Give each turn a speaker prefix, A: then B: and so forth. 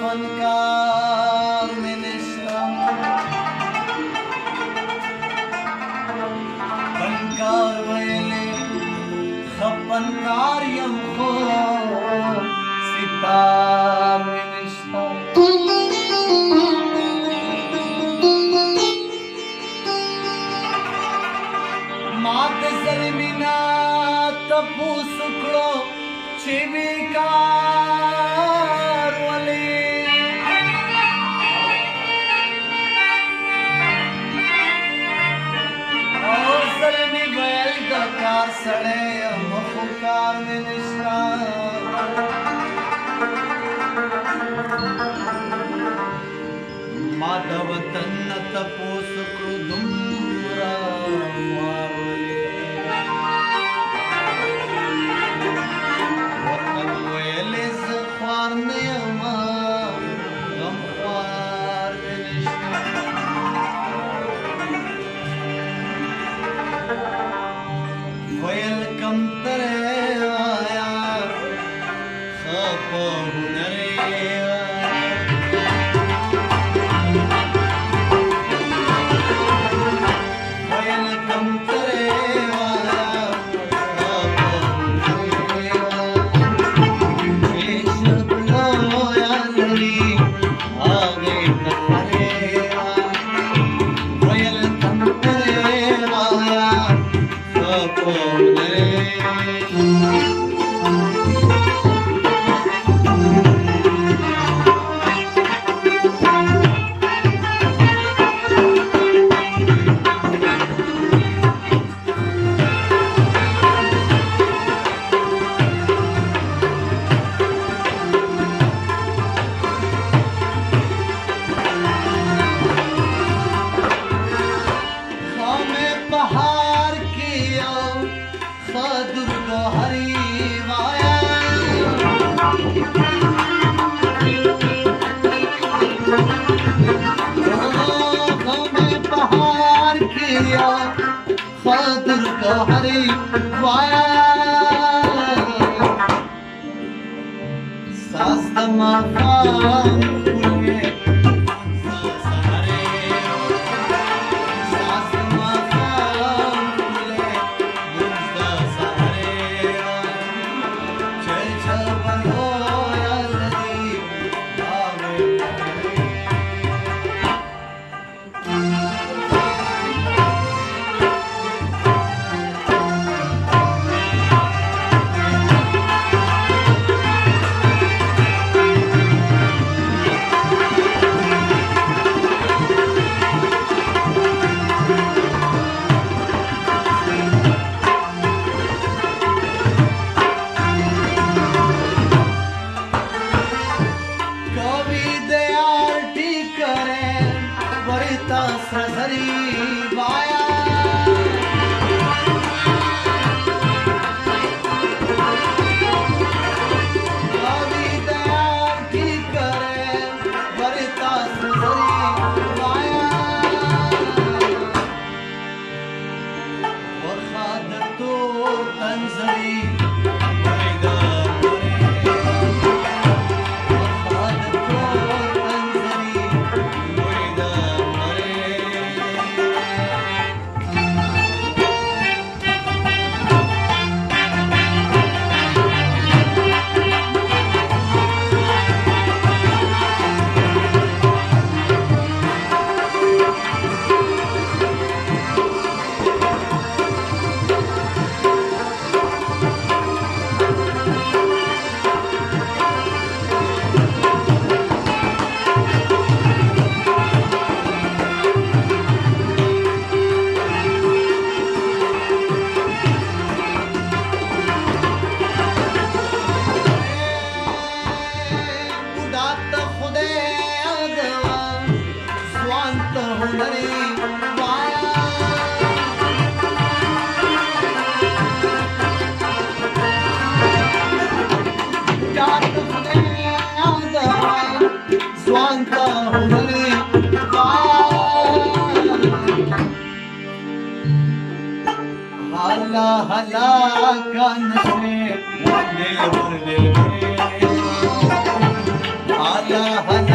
A: फनकार minister फनकार वेले खपनकार यमखो sitar minister मात ज़ल्मिना तपू सुखड़ो चिविकार वले ओ ज़ल्मी बैल दकार सड़े मुखकार minister माधवतन Tapu सुखड़ो दुम्रा Welcome teraya khapa hunaraya Welcome teraya khapa hunaraya Ishqlo ya lali aage tareya Welcome teraya khapa Father ka hari vaya sastama kam pulye sasare sastama kam pulye sasare chal chal balo ya ladi aave सजरी via कवि दयाल की करे वरिता सजरी via वखाद तो तंजरी हला हला कान से दिल भर इलाहा